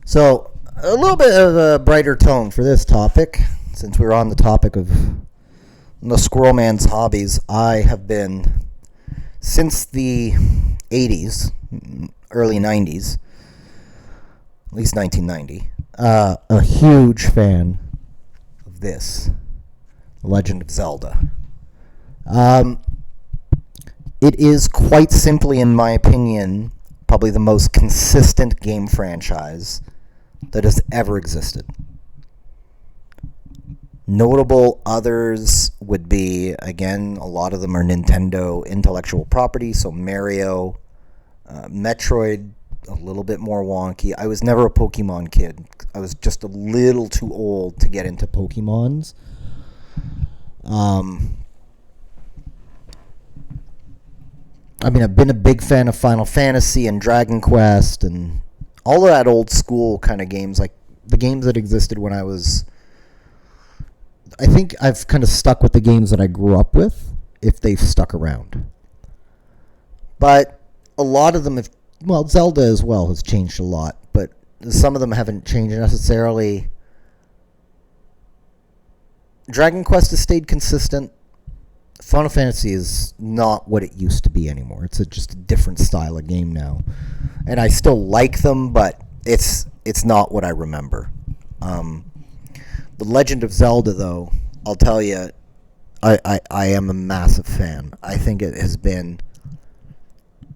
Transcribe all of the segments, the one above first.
So, a little bit of a brighter tone for this topic, since we're on the topic of the Squirrel Man's hobbies. I have been, since the 80s, early 90s, at least 1990, a huge fan of this, Legend of Zelda. It is quite simply, in my opinion, probably the most consistent game franchise that has ever existed. Notable others would be, again, a lot of them are Nintendo intellectual property, so Mario, Metroid, a little bit more wonky. I was never a Pokemon kid. I was just a little too old to get into Pokemons. I've been a big fan of Final Fantasy and Dragon Quest and all of that old school kind of games, like the games that existed when I was... I think I've kind of stuck with the games that I grew up with, if they've stuck around. But a lot of them have... Well, Zelda as well has changed a lot, but some of them haven't changed necessarily. Dragon Quest has stayed consistent. Final Fantasy is not what it used to be anymore. It's just a different style of game now. And I still like them, but it's not what I remember. The Legend of Zelda, though, I'll tell you, I am a massive fan. I think it has been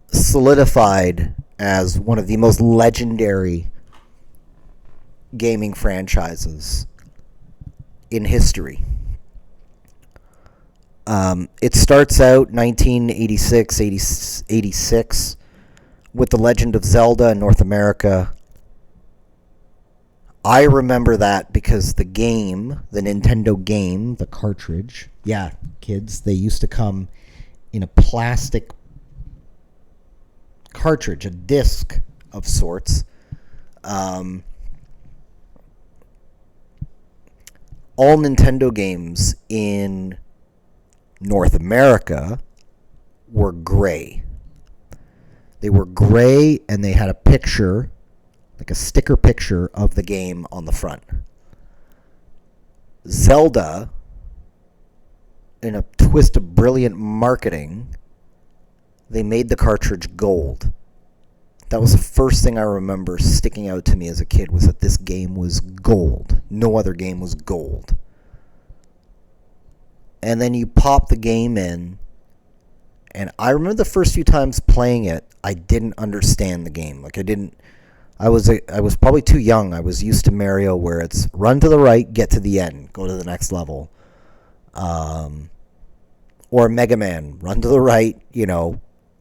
solidified as one of the most legendary gaming franchises in history. It starts out 1986, 86 with The Legend of Zelda in North America. I remember that because the game, the Nintendo game, the cartridge, yeah, kids, they used to come in a plastic cartridge, a disc of sorts. All Nintendo games in North America were gray. They were gray, and they had a picture, like a sticker picture of the game on the front. Zelda, in a twist of brilliant marketing, they made the cartridge gold. That was the first thing I remember sticking out to me as a kid, was that this game was gold. No other game was gold. And then you pop the game in, and I remember the first few times playing it, I didn't understand the game. I was probably too young. I was used to Mario, where it's run to the right, get to the end, go to the next level. Or Mega Man, run to the right,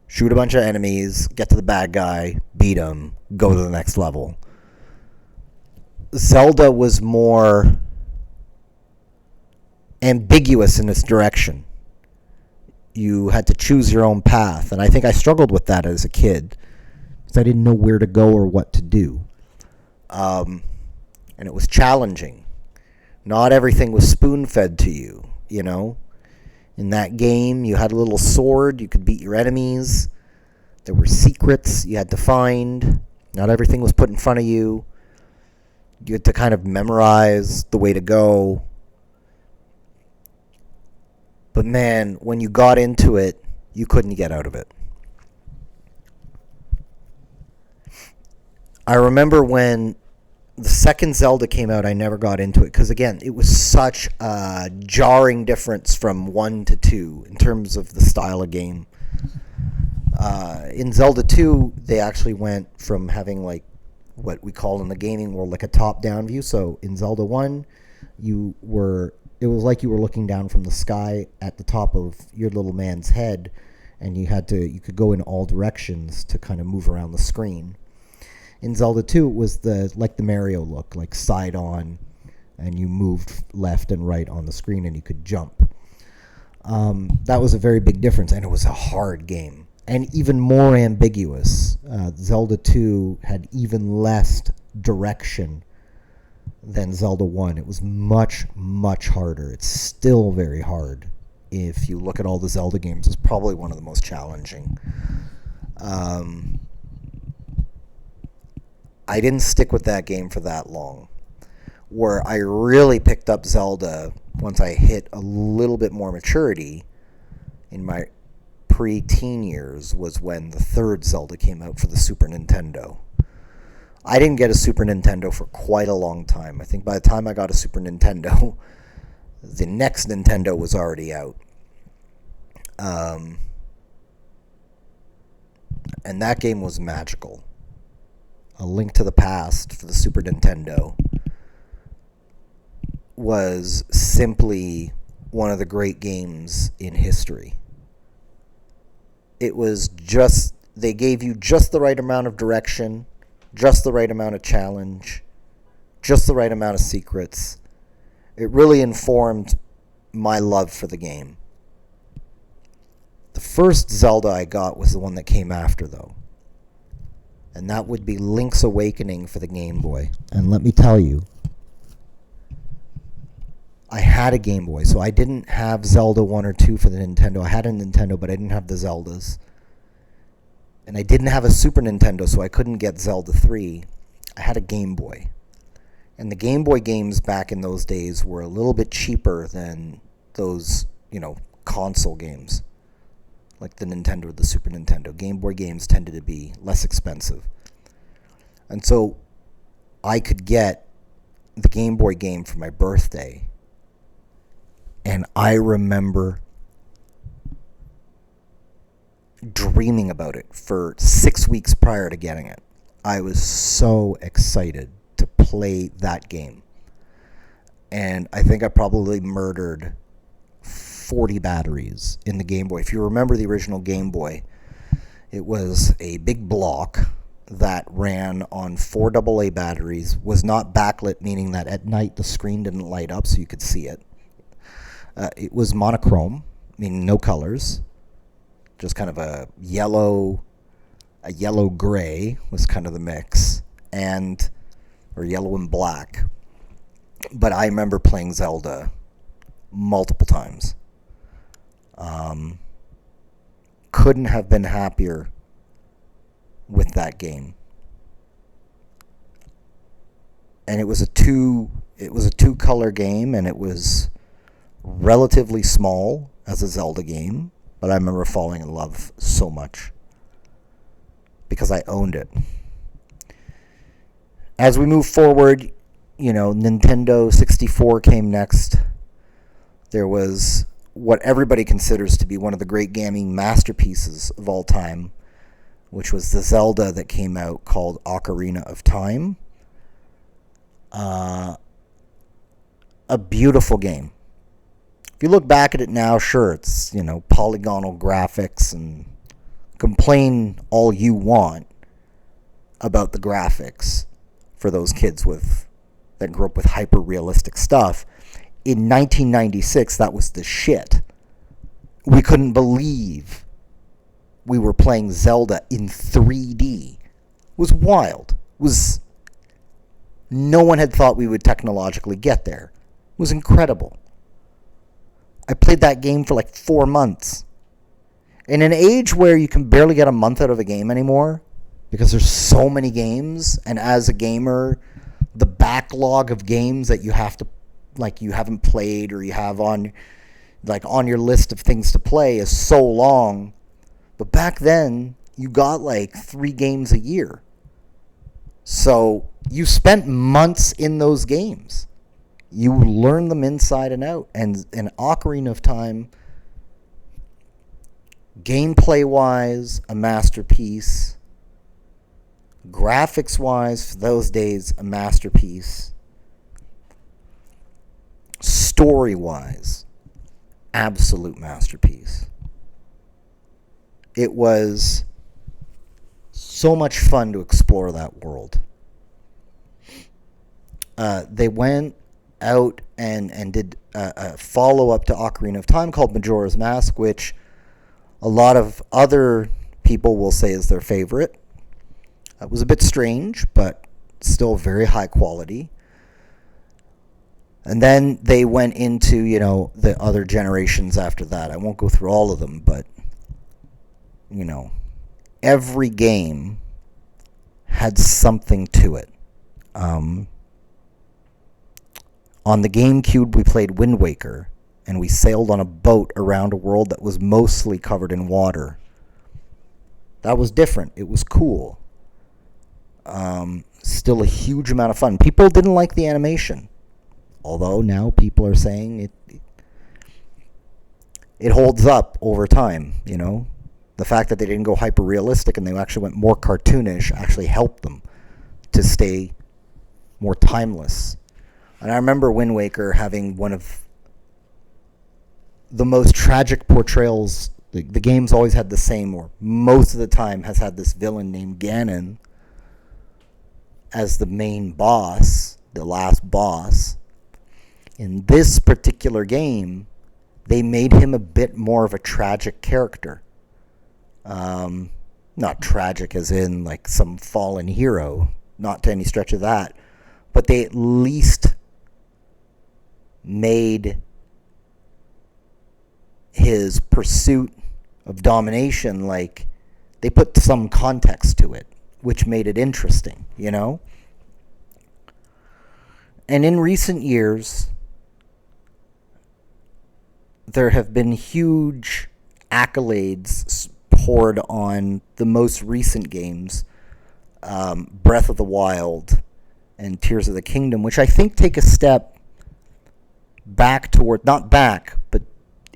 shoot a bunch of enemies, get to the bad guy, beat him, go to the next level. Zelda was more ambiguous in its direction. You had to choose your own path, and I think I struggled with that as a kid, because I didn't know where to go or what to do. And it was challenging. Not everything was spoon-fed to you, In that game, you had a little sword, you could beat your enemies. There were secrets you had to find. Not everything was put in front of you. You had to kind of memorize the way to go. But man, when you got into it, you couldn't get out of it. I remember when the second Zelda came out, I never got into it because, again, it was such a jarring difference from 1 to 2 in terms of the style of game. In Zelda 2, they actually went from having like what we call in the gaming world like a top-down view. So in Zelda 1, it was like you were looking down from the sky at the top of your little man's head, and you could go in all directions to kind of move around the screen. In Zelda 2, it was like the Mario look, like side on, and you moved left and right on the screen, and you could jump. That was a very big difference, and it was a hard game, and even more ambiguous. Zelda 2 had even less direction than Zelda 1. It was much, much harder. It's still very hard. If you look at all the Zelda games, it's probably one of the most challenging. I didn't stick with that game for that long. Where I really picked up Zelda once I hit a little bit more maturity in my pre-teen years was when the third Zelda came out for the Super Nintendo. I didn't get a Super Nintendo for quite a long time. I think by the time I got a Super Nintendo, the next Nintendo was already out. And that game was magical. A Link to the Past for the Super Nintendo was simply one of the great games in history. It was just, they gave you just the right amount of direction, just the right amount of challenge, just the right amount of secrets. It really informed my love for the game. The first Zelda I got was the one that came after, though. And that would be Link's Awakening for the Game Boy. And let me tell you, I had a Game Boy, so I didn't have Zelda 1 or 2 for the Nintendo. I had a Nintendo, but I didn't have the Zeldas. And I didn't have a Super Nintendo, so I couldn't get Zelda 3. I had a Game Boy. And the Game Boy games back in those days were a little bit cheaper than those, console games. Like the Nintendo or the Super Nintendo. Game Boy games tended to be less expensive. And so I could get the Game Boy game for my birthday. And I remember dreaming about it for 6 weeks prior to getting it. I was so excited to play that game. And I think I probably murdered 40 batteries in the Game Boy. If you remember the original Game Boy, it was a big block that ran on 4 AA batteries, was not backlit, meaning that at night the screen didn't light up so you could see it. It was monochrome, meaning no colors, just kind of a yellow-gray was kind of the mix, or yellow and black. But I remember playing Zelda multiple times. Couldn't have been happier with that game. And it was a two-color game, and it was relatively small as a Zelda game, but I remember falling in love so much because I owned it. As we move forward, Nintendo 64 came next. There was what everybody considers to be one of the great gaming masterpieces of all time, which was the Zelda that came out called Ocarina of Time. A beautiful game. If you look back at it now, sure, it's, polygonal graphics, and complain all you want about the graphics for those kids that grew up with hyper-realistic stuff. In 1996, that was the shit. We couldn't believe we were playing Zelda in 3D. It was wild. No one had thought we would technologically get there. It was incredible. I played that game for like 4 months. In an age where you can barely get a month out of a game anymore, because there's so many games, and as a gamer, the backlog of games that you haven't played or you have on your list of things to play is so long. But back then, you got 3 games a year. So you spent months in those games. You learn them inside and out. And an Ocarina of Time, gameplay-wise, a masterpiece. Graphics-wise, for those days, a masterpiece. Story-wise, absolute masterpiece. It was so much fun to explore that world. They went out and did a follow-up to Ocarina of Time called Majora's Mask, which a lot of other people will say is their favorite. It was a bit strange, but still very high quality. And then they went into, the other generations after that. I won't go through all of them, but, every game had something to it. On the GameCube, we played Wind Waker, and we sailed on a boat around a world that was mostly covered in water. That was different. It was cool. Still a huge amount of fun. People didn't like the animation, although now people are saying it holds up over time, you know. The fact that they didn't go hyper-realistic and they actually went more cartoonish actually helped them to stay more timeless. And I remember Wind Waker having one of the most tragic portrayals. The game's always had the same, or most of the time has had this villain named Ganon as the main boss, the last boss. In this particular game, they made him a bit more of a tragic character. Not tragic as in like some fallen hero, not to any stretch of that, but they at least made his pursuit of domination, like, they put some context to it, which made it interesting, you know? And in recent years, there have been huge accolades poured on the most recent games, Breath of the Wild and Tears of the Kingdom, which I think take a step back toward, not back, but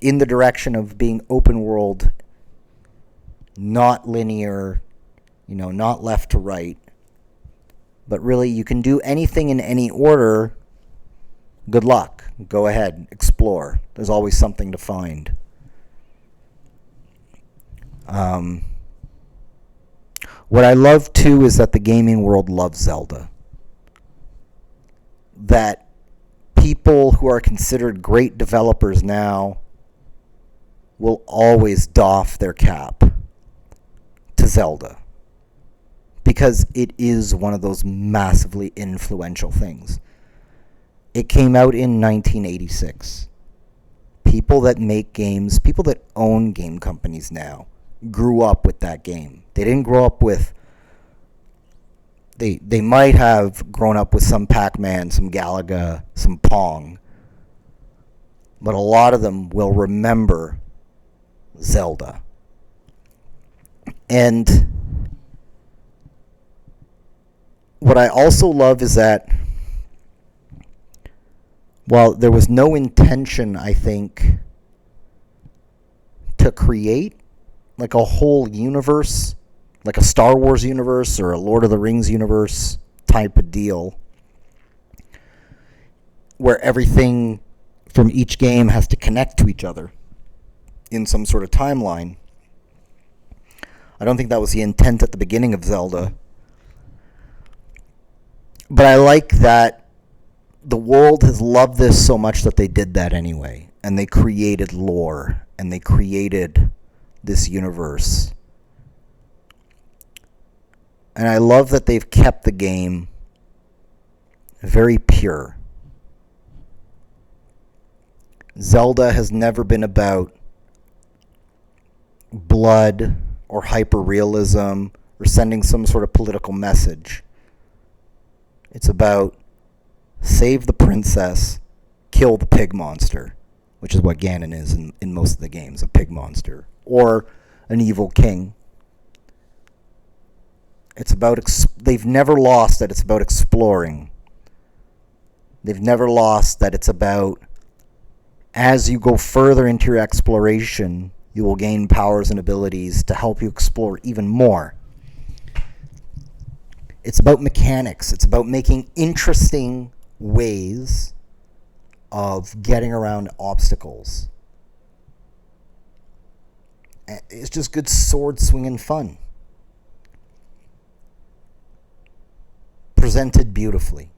in the direction of being open world, not linear, you know, not left to right, but really you can do anything in any order. Good luck. Go ahead, explore. There's always something to find. What I love too is that the gaming world loves Zelda. That people who are considered great developers now will always doff their cap to Zelda, because it is one of those massively influential things. It came out in 1986. People that make games, people that own game companies now, grew up with that game. They didn't grow up with... They might have grown up with some Pac-Man, some Galaga, some Pong, but a lot of them will remember Zelda. And what I also love is that while there was no intention, I think, to create like a whole universe, like a Star Wars universe or a Lord of the Rings universe type of deal, where everything from each game has to connect to each other in some sort of timeline. I don't think that was the intent at the beginning of Zelda. But I like that the world has loved this so much that they did that anyway. And they created lore. And they created this universe. And I love that they've kept the game very pure. Zelda has never been about blood or hyper-realism or sending some sort of political message. It's about save the princess, kill the pig monster, which is what Ganon is in most of the games, a pig monster, or an evil king. It's about, they've never lost that it's about exploring. They've never lost that it's about, as you go further into your exploration, you will gain powers and abilities to help you explore even more. It's about mechanics. It's about making interesting ways of getting around obstacles. It's just good sword swinging fun. Presented beautifully.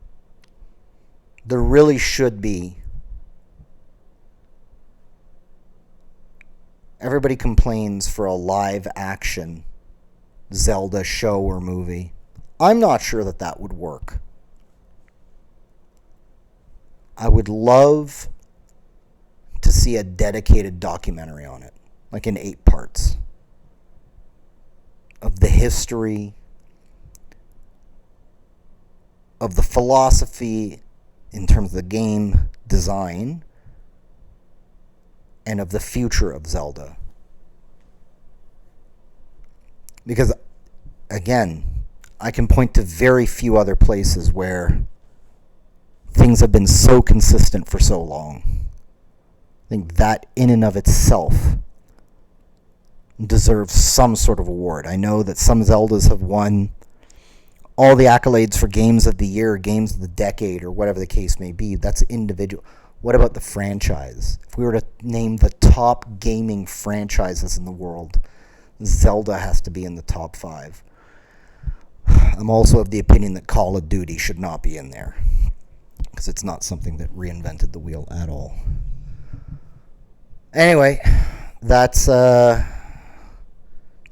There really should be. Everybody complains for a live action Zelda show or movie. I'm not sure that that would work. I would love to see a dedicated documentary on it, like in 8 parts, of the history, of the philosophy in terms of the game design and of the future of Zelda. Because, again, I can point to very few other places where things have been so consistent for so long. I think that in and of itself deserves some sort of award. I know that some Zeldas have won all the accolades for games of the year, games of the decade, or whatever the case may be. That's individual. What about the franchise? If we were to name the top gaming franchises in the world, Zelda has to be in the top 5. I'm also of the opinion that Call of Duty should not be in there, because it's not something that reinvented the wheel at all. Anyway, that's my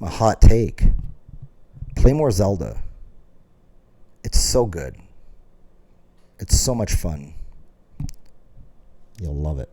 hot take. Play more Zelda. It's so good. It's so much fun. You'll love it.